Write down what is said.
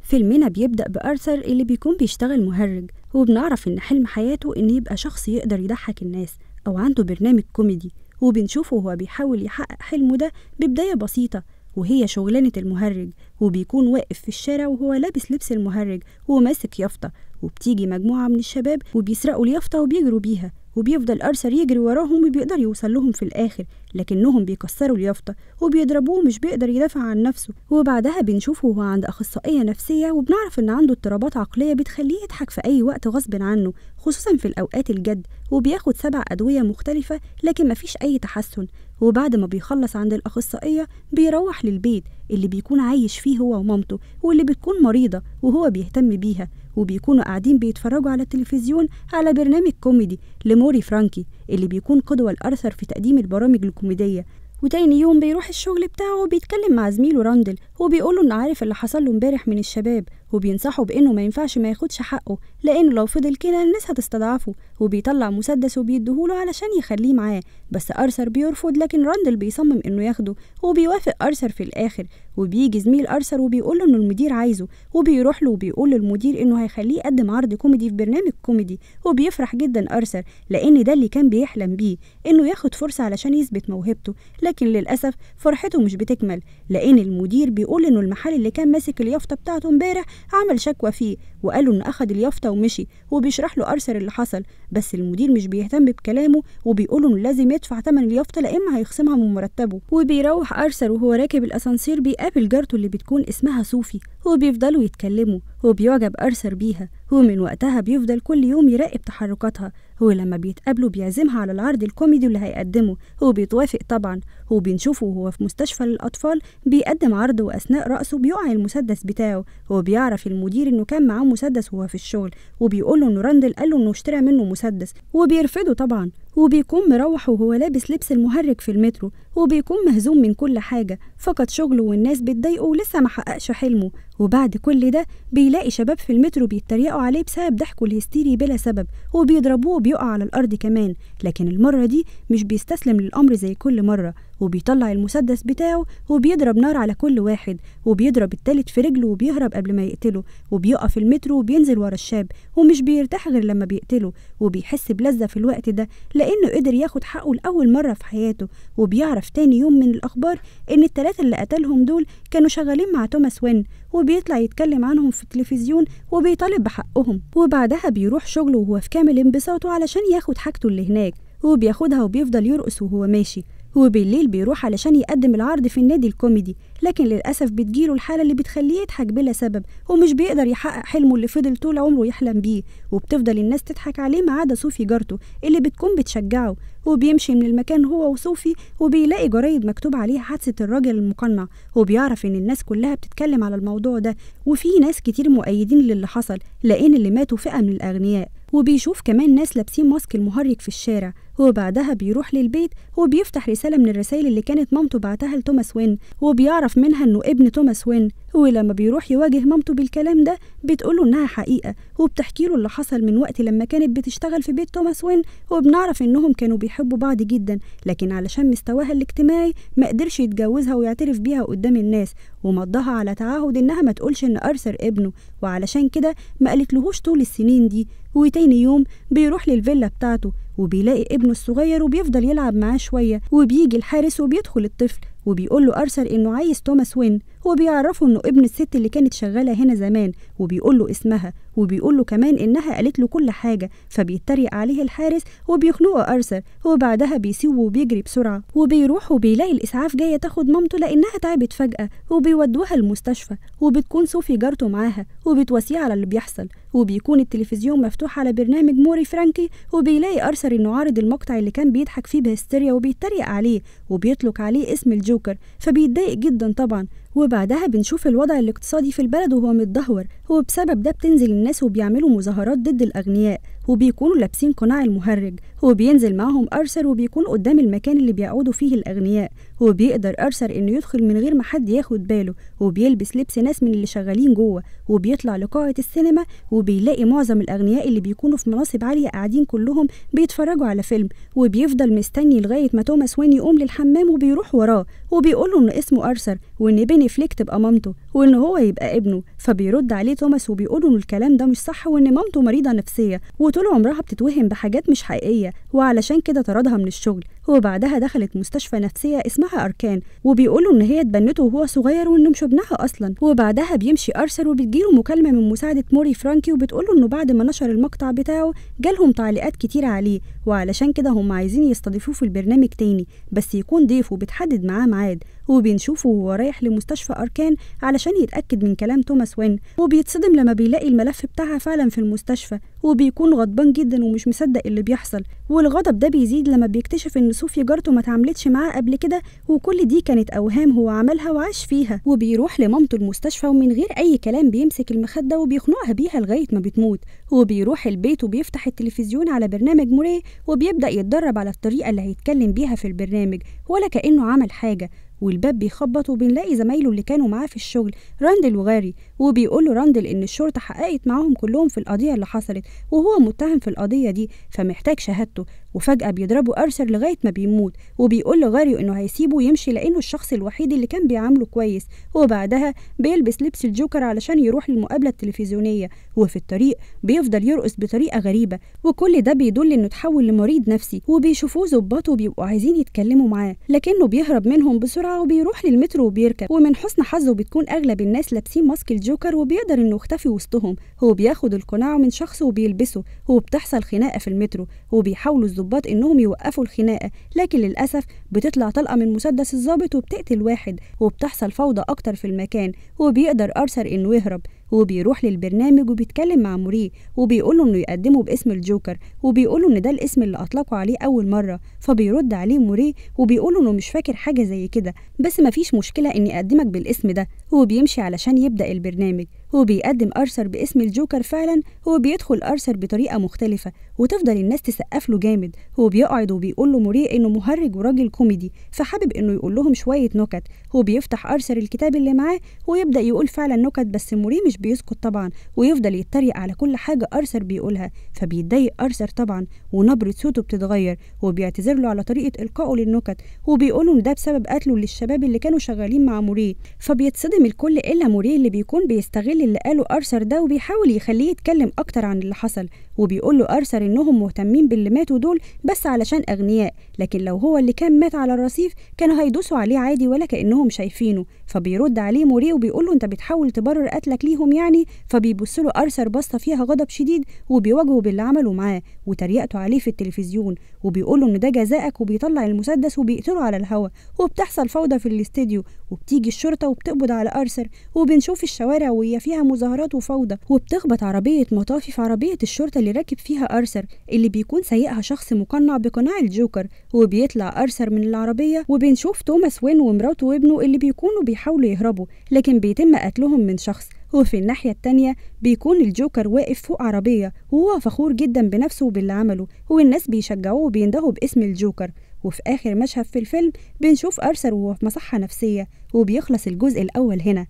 فيلمنا بيبدأ بأرثر اللي بيكون بيشتغل مهرج، وبنعرف إن حلم حياته إن يبقى شخص يقدر يضحك الناس أو عنده برنامج كوميدي، وبنشوفه وهو بيحاول يحقق حلمه ده ببداية بسيطة وهي شغلانة المهرج، وبيكون واقف في الشارع وهو لابس لبس المهرج وماسك يافطة، وبتيجي مجموعة من الشباب وبيسرقوا اليافطة وبيجروا بيها، وبيفضل أرثر يجري وراهم وبيقدر يوصل لهم في الآخر، لكنهم بيكسروا اليافطة وبيضربوه مش بيقدر يدافع عن نفسه. وبعدها بنشوفه وهو عند أخصائية نفسية، وبنعرف إن عنده اضطرابات عقلية بتخليه يضحك في أي وقت غصب عنه، خصوصا في الأوقات الجد، وبياخد 7 أدوية مختلفة لكن مفيش أي تحسن. وبعد ما بيخلص عند الأخصائية بيروح للبيت اللي بيكون عايش فيه هو ومامته، واللي بتكون مريضة وهو بيهتم بيها، وبيكونوا قاعدين بيتفرجوا على التلفزيون على برنامج كوميدي لموري فرانكي اللي بيكون قدوة لأرثر في تقديم البرامج الكوميدية. وتاني يوم بيروح الشغل بتاعه وبيتكلم مع زميله راندل، وبيقوله إنه عارف اللي حصل له امبارح من الشباب، وبينصحه بإنه ما ينفعش ما ياخدش حقه لأنه لو فضل كده الناس هتستضعفه، وبيطلع مسدس وبيديهوله علشان يخليه معاه، بس أرثر بيرفض، لكن راندل بيصمم إنه ياخده وبيوافق أرثر في الآخر. وبيجي زميل أرثر وبيقوله إنه المدير عايزه، وبيروح له وبيقول للمدير إنه هيخليه يقدم عرض كوميدي في برنامج كوميدي، وبيفرح جدا أرثر لأن ده اللي كان بيحلم بيه، إنه ياخد فرصة علشان يثبت موهبته. لكن للأسف فرحته مش بتكمل، لأن المدير بيقول إنه المحل اللي كان ماسك اليافطة بتاعته امبارح عمل شكوى فيه، وقاله إنه أخد اليافطة ومشي، وبيشرح له أرثر اللي حصل، بس المدير مش بيهتم بكلامه وبيقوله إنه لازم يدفع ثمن اليافطة لإما هيخصمها من مرتبه. وبيروح أرثر وهو راكب الأسانسير بيقابل جارته اللي بتكون اسمها صوفي، وبيفضلوا يتكلموا، وبيعجب أرثر بيها، ومن وقتها بيفضل كل يوم يراقب تحركاتها، ولما بيتقابلوا بيعزمها على العرض الكوميدي اللي هيقدمه، وبيتوافق طبعا. وبنشوفه وهو في مستشفى للأطفال بيقدم عرض، وأثناء رقصه بيقع المسدس بتاعه، وبيعرف المدير إنه كان معاه مسدس وهو في الشغل، وبيقوله إنه راندل قاله إنه اشترى منه مسدس، وبيرفضه طبعا. وبيكون مروح وهو لابس لبس المهرج في المترو، وبيكون مهزوم من كل حاجة، فقد شغله والناس بتضايقه ولسه ما حققش حلمه. وبعد كل ده بيلاقي شباب في المترو بيتريقوا عليه بسبب ضحكه الهستيري بلا سبب، وبيضربوه وبيقع على الأرض كمان، لكن المرة دي مش بيستسلم للأمر زي كل مرة، وبيطلع المسدس بتاعه وبيضرب نار على كل واحد، وبيضرب التالت في رجله وبيهرب قبل ما يقتله، وبيقف المترو وبينزل ورا الشاب، ومش بيرتاح غير لما بيقتله، وبيحس بلذة في الوقت ده لأنه قدر ياخد حقه لأول مرة في حياته. وبيعرف تاني يوم من الأخبار إن ال3 اللي قتلهم دول كانوا شغالين مع توماس وين، وبيطلع يتكلم عنهم في التلفزيون وبيطالب بحقهم. وبعدها بيروح شغله وهو في كامل انبساطه علشان ياخد حاجته اللي هناك، وبياخدها وبيفضل يرقص وهو ماشي. وبالليل بيروح علشان يقدم العرض في النادي الكوميدي، لكن للأسف بتجيله الحالة اللي بتخليه يضحك بلا سبب، ومش بيقدر يحقق حلمه اللي فضل طول عمره يحلم بيه، وبتفضل الناس تضحك عليه ما عدا صوفي جارته اللي بتكون بتشجعه. وبيمشي من المكان هو وصوفي وبيلاقي جرايد مكتوب عليها حادثة الراجل المقنع، وبيعرف إن الناس كلها بتتكلم على الموضوع ده، وفي ناس كتير مؤيدين للي حصل لأن اللي ماتوا فئة من الأغنياء. وبيشوف كمان ناس لابسين ماسك المهرج في الشارع. وبعدها بيروح للبيت وبيفتح رسالة من الرسائل اللي كانت مامته بعتها لتوماس وين، وبيعرف منها إنه ابن توماس وين. ولما بيروح يواجه مامته بالكلام ده بتقوله إنها حقيقة، وبتحكيله اللي حصل من وقت لما كانت بتشتغل في بيت توماس وين، وبنعرف إنهم كانوا بيحبوا بعض جدا، لكن علشان مستواها الاجتماعي ما قدرش يتجوزها ويعترف بيها قدام الناس، ومضاها على تعهد إنها ما تقولش إن أرثر ابنه، وعلشان كده ما قالتلهوش طول السنين دي. وتاني يوم بيروح للفيلا بتاعته وبيلاقي ابنه الصغير وبيفضل يلعب معاه شوية، وبيجي الحارس وبيدخل الطفل وبيقول له أرثر إنه عايز توماس وين، وبيعرفه إنه ابن الست اللي كانت شغالة هنا زمان، وبيقول له اسمها، وبيقول له كمان إنها قالت له كل حاجة، فبيتريق عليه الحارس وبيخنقه أرثر. وبعدها بيسيبه وبيجري بسرعة، وبيروح وبيلاقي الإسعاف جاية تاخد مامته لأنها تعبت فجأة، وبيودوها المستشفى، وبتكون صوفي جارته معاها وبتواسيه على اللي بيحصل. وبيكون التلفزيون مفتوح على برنامج موري فرانكي، وبيلاقي أرثر إنه عارض المقطع اللي كان بيضحك فيه بهستيريا وبيتريق عليه وبيطلق عليه اسم الجوكر، فبيتضايق جدا طبعا. وبعدها بنشوف الوضع الاقتصادي في البلد وهو متدهور، وبسبب ده بتنزل الناس وبيعملوا مظاهرات ضد الأغنياء، وبيكونوا لابسين قناع المهرج، وبينزل معهم أرثر وبيكون قدام المكان اللي بيقعدوا فيه الأغنياء، وبيقدر أرثر إنه يدخل من غير ما حد ياخد باله، وبيلبس لبس ناس من اللي شغالين جوه، وبيطلع لقاعة السينما وبيلاقي معظم الأغنياء اللي بيكونوا في مناصب عالية قاعدين كلهم بيتفرجوا على فيلم، وبيفضل مستني لغاية ما توماس وين يقوم للحمام وبيروح وراه وبيقوله إن اسمه أرثر وإن بين فليك تبقى مامته وإن هو يبقى ابنه. فبيرد عليه توماس وبيقوله إن الكلام ده مش صح وإن مامته مريضة نفسية وطول عمرها بتتوهم بحاجات مش حقيقية وعلشان كده طردها من الشغل، وبعدها دخلت مستشفى نفسية اسمها أركان وبيقولوا إن هي اتبنته وهو صغير وإنه مش ابنها أصلا. وبعدها بيمشي أرثر وبتجيله مكالمة من مساعدة موري فرانكي وبتقوله إنه بعد ما نشر المقطع بتاعه جالهم تعليقات كتيرة عليه، وعلشان كده هم عايزين يستضيفوه في البرنامج تاني بس يكون ضيف وبتحدد معاه ميعاد. وبنشوفه وهو رايح لمستشفى أركان علشان يتأكد من كلام توماس وين، وبيتصدم لما بيلاقي الملف بتاعها فعلا في المستشفى وبيكون غضبان جدا ومش مصدق اللي بيحصل، والغضب ده بيزيد لما بيكتشف ان صوفيا جارته ما اتعاملتش معاه قبل كده وكل دي كانت اوهام هو عملها وعاش فيها. وبيروح لمامته المستشفى ومن غير اي كلام بيمسك المخده وبيخنقها بيها لغايه ما بتموت، وبيروح البيت وبيفتح التلفزيون على برنامج موري وبيبدا يتدرب على الطريقه اللي هيتكلم بيها في البرنامج ولا كانه عمل حاجه. والباب بيخبط وبنلاقي زمايله اللي كانوا معاه في الشغل راندل وغاري، وبيقول له راندل ان الشرطه حققت معاهم كلهم في القضيه اللي حصلت وهو متهم في القضيه دي فمحتاج شهادته. وفجاه بيضربوا أرثر لغايه ما بيموت، وبيقول لغاري انه هيسيبه ويمشي لانه الشخص الوحيد اللي كان بيعامله كويس. وبعدها بيلبس لبس الجوكر علشان يروح للمقابله التلفزيونيه، وفي الطريق بيفضل يرقص بطريقه غريبه وكل ده بيدل انه اتحول لمريض نفسي. وبيشوفوه ظباط وبيبقوا عايزين يتكلموا معاه لكنه بيهرب منهم بسرعه وبيروح للمترو وبيركب، ومن حسن حظه بتكون اغلب الناس لابسين ماسك الجوكر وبيقدر انه يختفي وسطهم. هو بياخد القناع من شخص وبيلبسه، وبتحصل خناقه في المترو وبيحاولوا الضباط انهم يوقفوا الخناقه لكن للاسف بتطلع طلقه من مسدس الضابط وبتقتل واحد وبتحصل فوضى اكتر في المكان. وبيقدر أرثر انه يهرب وبيروح للبرنامج وبيتكلم مع موري وبيقوله انه يقدمه باسم الجوكر وبيقوله ان ده الاسم اللي اطلقوا عليه اول مره. فبيرد عليه موري وبيقوله انه مش فاكر حاجه زي كده بس مفيش مشكله اني اقدمك بالاسم ده. وبيمشي علشان يبدا البرنامج وبيقدم أرثر باسم الجوكر فعلا. وبيدخل أرثر بطريقه مختلفه وتفضل الناس تسقف له جامد، وبيقعد وبيقول له موري انه مهرج وراجل كوميدي فحابب انه يقول لهم شويه نكت. وبيفتح أرثر الكتاب اللي معاه ويبدا يقول فعلا نكت بس موري مش بيسكت طبعا ويفضل يتريق على كل حاجه أرثر بيقولها. فبيتضايق أرثر طبعا ونبره صوته بتتغير وبيعتذر له على طريقه القائه للنكت وبيقولوا ان ده بسبب قتله للشباب اللي كانوا شغالين مع موري. فبيتصدم الكل الا موري اللي بيكون بيستغل اللي قاله أرثر ده وبيحاول يخليه يتكلم اكتر عن اللي حصل، وبيقول له أرثر انهم مهتمين باللي ماتوا دول بس علشان اغنياء، لكن لو هو اللي كان مات على الرصيف كانوا هيدوسوا عليه عادي ولا كانهم شايفينه. فبيرد عليه موري وبيقول له انت بتحاول تبرر قتلك ليهم يعني؟ فبيبص له أرثر بصه فيها غضب شديد وبيواجهه باللي عمله معاه وتريقته عليه في التلفزيون، وبيقول له ان ده جزائك وبيطلع المسدس وبيقتله على الهوا. وبتحصل فوضى في الاستديو وبتيجي الشرطه وبتقبض على أرثر، وبنشوف الشوارع وهي فيها مظاهرات وفوضى وبتخبط عربيه مطافي في عربيه الشرطه اللي راكب فيها أرثر اللي بيكون سايقها شخص مقنع بقناع الجوكر. وبيطلع أرثر من العربيه وبنشوف توماس وين ومراته وابنه اللي بيكونوا بيحاولوا يهربوا لكن بيتم قتلهم من شخص. وفي الناحية التانية بيكون الجوكر واقف فوق عربية وهو فخور جدا بنفسه وباللي عمله والناس بيشجعوه وبيندهوا باسم الجوكر. وفي آخر مشهد في الفيلم بنشوف أرثر وهو في مصحة نفسية وبيخلص الجزء الأول هنا.